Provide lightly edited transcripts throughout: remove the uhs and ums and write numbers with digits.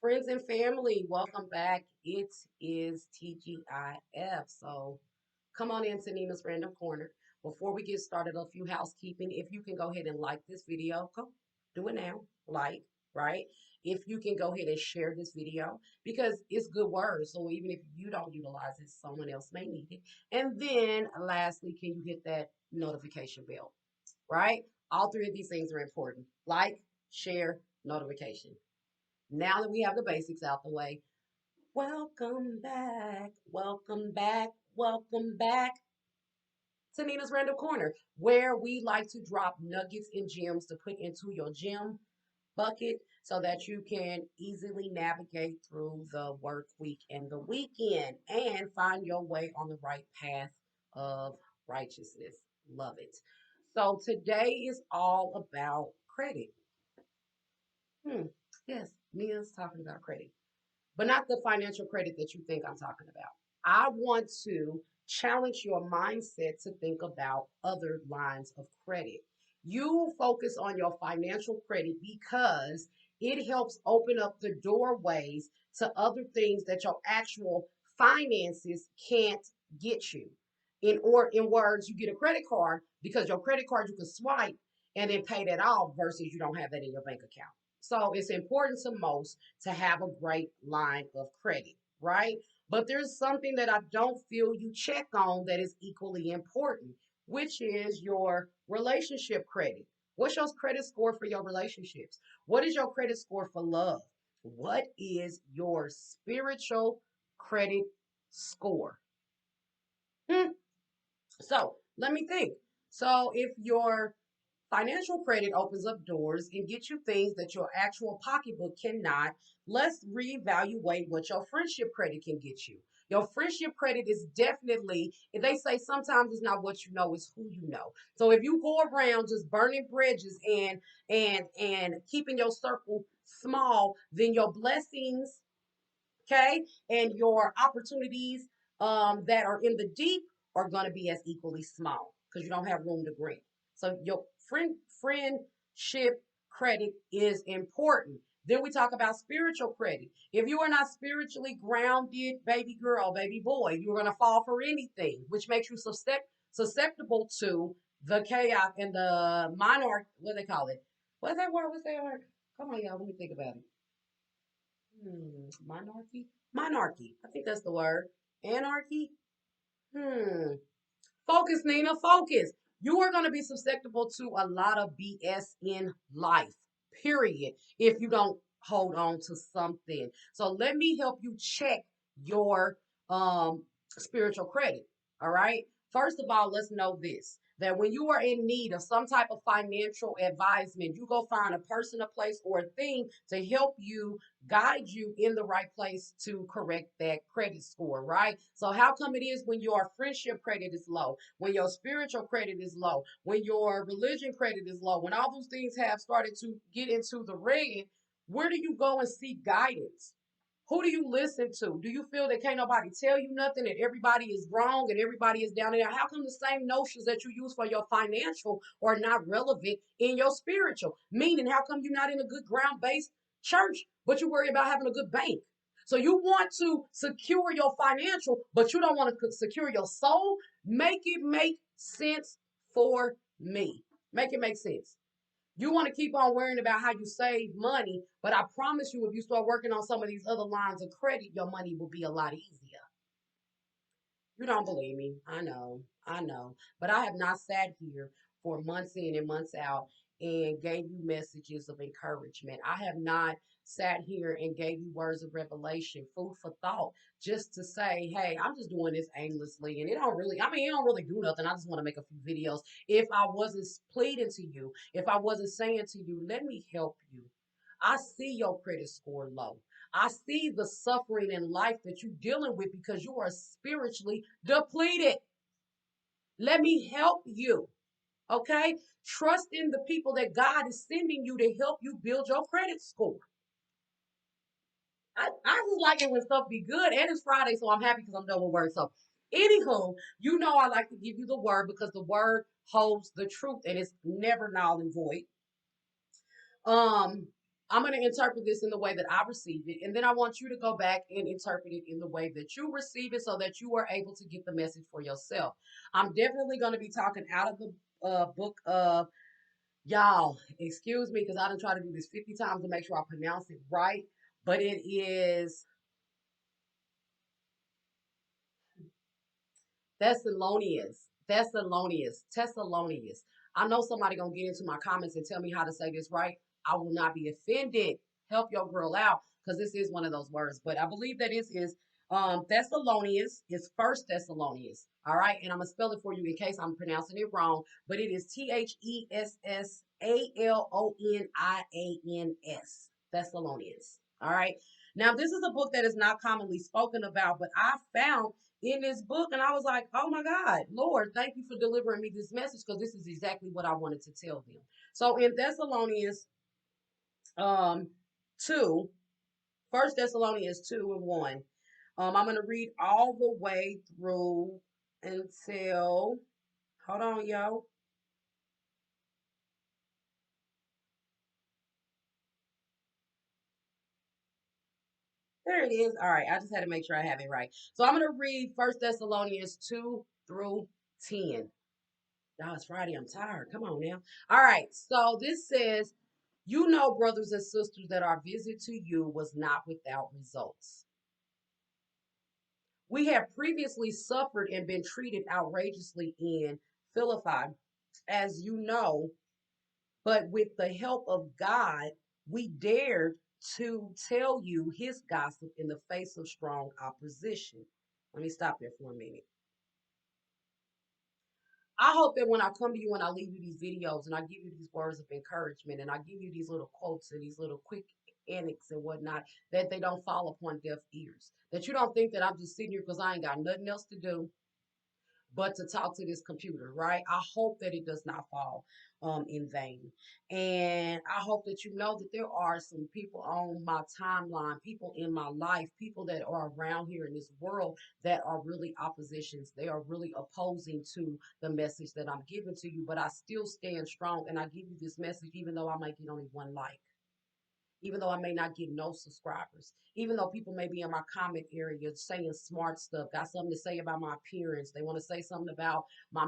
Friends and family, welcome back. It is TGIF. So come on into Nina's Random Corner. Before we get started, a few housekeeping. If you can go ahead and like this video, go do it now. Like, right? If you can go ahead and share this video because it's good words. So even if you don't utilize it, someone else may need it. And then lastly, can you hit that notification bell? Right? All three of these things are important. Like, share, notification. Now that we have the basics out the way, welcome back, welcome back, welcome back to Nina's Random Corner, where we like to drop nuggets and gems to put into your gem bucket so that you can easily navigate through the work week and the weekend and find your way on the right path of righteousness. Love it. So today is all about credit. Yes, Nina's talking about credit, but not the financial credit that you think I'm talking about. I want to challenge your mindset to think about other lines of credit. You focus on your financial credit because it helps open up the doorways to other things that your actual finances can't get you. In words, you get a credit card because your credit card you can swipe and then pay that off versus you don't have that in your bank account. So it's important to most to have a great line of credit, right? But there's something that I don't feel you check on that is equally important, which is your relationship credit. What's your credit score for your relationships? What is your credit score for love? What is your spiritual credit score? Hmm. So let me think. So if your financial credit opens up doors and gets you things that your actual pocketbook cannot. Let's reevaluate what your friendship credit can get you. Your friendship credit is definitely, they say sometimes it's not what you know, it's who you know. So if you go around just burning bridges and keeping your circle small, then your blessings, okay, and your opportunities that are in the deep are going to be as equally small because you don't have room to grant. So your friendship credit is important. Then we talk about spiritual credit. If you are not spiritually grounded, baby girl, baby boy, you're going to fall for anything, which makes you susceptible to the chaos and the monarch. What do they call it? What's that word? What's that word? Come on, y'all. Let me think about it. Monarchy? Monarchy. I think that's the word. Anarchy? Hmm. Focus, Nina. Focus. You are going to be susceptible to a lot of BS in life, period, if you don't hold on to something. So let me help you check your spiritual credit. All right. First of all, let's know this that when you are in need of some type of financial advisement, you go find a person, a place, or a thing to help you guide you in the right place to correct that credit score, right? So how come it is when your friendship credit is low, when your spiritual credit is low, when your religion credit is low, when all those things have started to get into the red, where do you go and seek guidance? Who do you listen to? Do you feel that can't nobody tell you nothing and everybody is wrong and everybody is down there? How come the same notions that you use for your financial are not relevant in your spiritual? Meaning, how come you're not in a good ground based church, but you worry about having a good bank? So you want to secure your financial, but you don't want to secure your soul. Make it make sense for me. Make it make sense. You want to keep on worrying about how you save money, but I promise you, if you start working on some of these other lines of credit, your money will be a lot easier. You don't believe me. I know. I know. But I have not sat here for months in and months out and gave you messages of encouragement. I have not sat here and gave you words of revelation, food for thought, just to say, hey, I'm just doing this aimlessly. And it don't really, I mean, it don't really do nothing. I just want to make a few videos. If I wasn't pleading to you, if I wasn't saying to you, let me help you. I see your credit score low. I see the suffering in life that you're dealing with because you are spiritually depleted. Let me help you. Okay? Trust in the people that God is sending you to help you build your credit score. I just like it when stuff be good, and it's Friday, so I'm happy because I'm done with work. So, anywho, you know I like to give you the word because the word holds the truth and it's never null and void. Um, I'm going to interpret this in the way that I receive it. And then I want you to go back and interpret it in the way that you receive it so that you are able to get the message for yourself. I'm definitely going to be talking out of the book of, y'all, excuse me, because I done try to do this 50 times to make sure I pronounce it right. But it is Thessalonians. Thessalonians. Thessalonians. I know somebody gonna get into my comments and tell me how to say this right. I will not be offended. Help your girl out because this is one of those words. But I believe that this is Thessalonians is First Thessalonians. All right, and I'm gonna spell it for you in case I'm pronouncing it wrong. But it is Thessalonians. Thessalonians. All right. Now this is a book that is not commonly spoken about, but I found in this book, and I was like, oh my God, Lord, thank you for delivering me this message because this is exactly what I wanted to tell them. So in Thessalonians um 2, First Thessalonians 2 and 1, I'm gonna read all the way through until, hold on, yo. There it is. All right, I just had to make sure I have it right. So I'm gonna read First Thessalonians 2 through 10. Y'all, it's Friday. I'm tired. Come on now. All right. So this says, you know, brothers and sisters, that our visit to you was not without results. We have previously suffered and been treated outrageously in Philippi, as you know, but with the help of God, we dared to tell you his gospel in the face of strong opposition. Let me stop there for a minute. I hope that when I come to you and I leave you these videos and I give you these words of encouragement and I give you these little quotes and these little quick anecdotes and whatnot, that they don't fall upon deaf ears. That you don't think that I'm just sitting here because I ain't got nothing else to do but to talk to this computer, right? I hope that it does not fall in vain. And I hope that you know that there are some people on my timeline, people in my life, people that are around here in this world that are really oppositions. They are really opposing to the message that I'm giving to you, but I still stand strong and I give you this message even though I might get only one like, even though I may not get no subscribers, even though people may be in my comment area saying smart stuff, got something to say about my appearance. They want to say something about my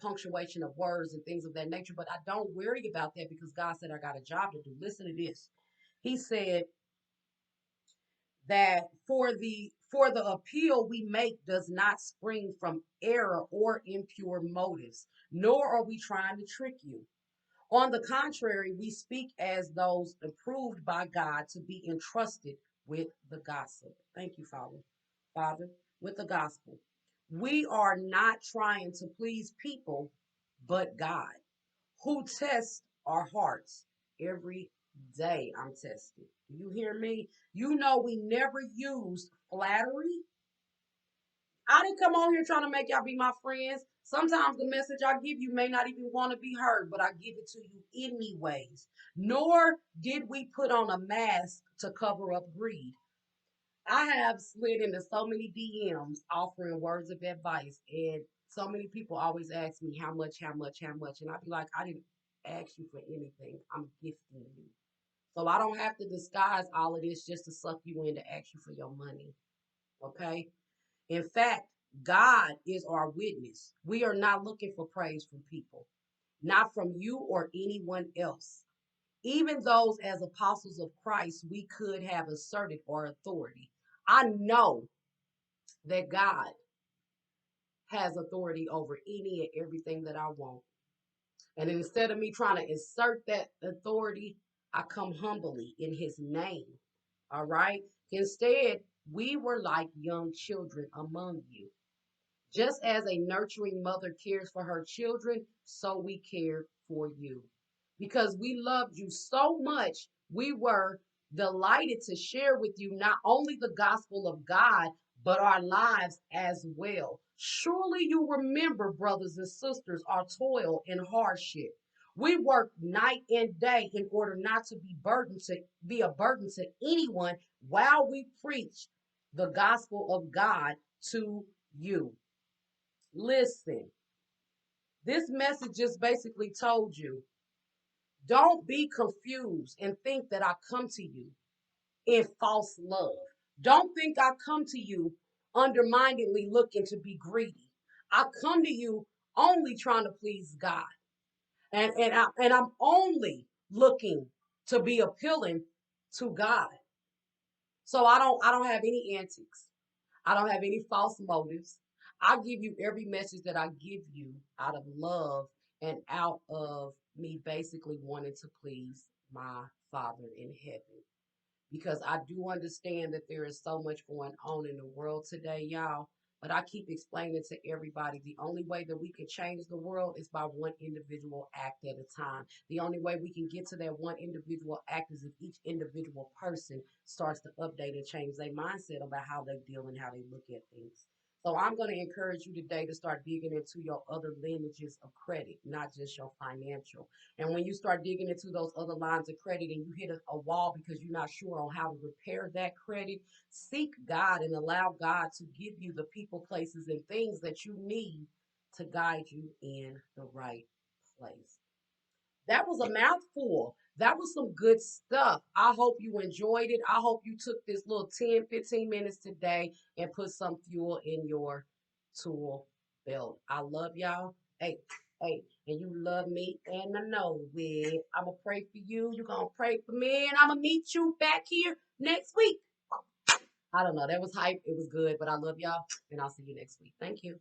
punctuation of words and things of that nature. But I don't worry about that because God said I got a job to do. Listen to this. He said that for the appeal we make does not spring from error or impure motives, nor are we trying to trick you. On the contrary, we speak as those approved by God to be entrusted with the gospel. Thank you, Father. Father, with the gospel. We are not trying to please people, but God, who tests our hearts every day. I'm tested. Do you hear me? You know, we never used flattery. I didn't come on here trying to make y'all be my friends. Sometimes the message I give you may not even want to be heard, but I give it to you anyways. Nor did we put on a mask to cover up greed. I have slid into so many DMs offering words of advice, and so many people always ask me how much, how much, how much. And I'd be like, I didn't ask you for anything. I'm gifting you. So I don't have to disguise all of this just to suck you in to ask you for your money. Okay? In fact, God is our witness. We are not looking for praise from people, not from you or anyone else. Even those as apostles of Christ, we could have asserted our authority. I know that God has authority over any and everything that I want. And instead of me trying to assert that authority, I come humbly in his name. All right. Instead, we were like young children among you. Just as a nurturing mother cares for her children, so we care for you. Because we loved you so much, we were delighted to share with you not only the gospel of God, but our lives as well. Surely you remember, brothers and sisters, our toil and hardship. We worked night and day in order not to be a burden to anyone while we preach the gospel of God to you. Listen, this message just basically told you, Don't be confused and think that I come to you in false love. Don't think I come to you underminingly looking to be greedy. I come to you only trying to please God. And I'm only looking to be appealing to God. So I don't have any antics. I don't have any false motives. I give you every message that I give you out of love and out of me basically wanting to please my Father in heaven. Because I do understand that there is so much going on in the world today, y'all. But I keep explaining to everybody the only way that we can change the world is by one individual act at a time. The only way we can get to that one individual act is if each individual person starts to update and change their mindset about how they deal and how they look at things. So I'm going to encourage you today to start digging into your other lineages of credit, not just your financial. And when you start digging into those other lines of credit and you hit a wall because you're not sure on how to repair that credit, seek God and allow God to give you the people, places, and things that you need to guide you in the right place. That was a mouthful. That was some good stuff. I hope you enjoyed it. I hope you took this little 10, 15 minutes today and put some fuel in your tool belt. I love y'all. Hey, and you love me, and I know it. I'm going to pray for you. You're going to pray for me, and I'm going to meet you back here next week. I don't know. That was hype. It was good, but I love y'all, and I'll see you next week. Thank you.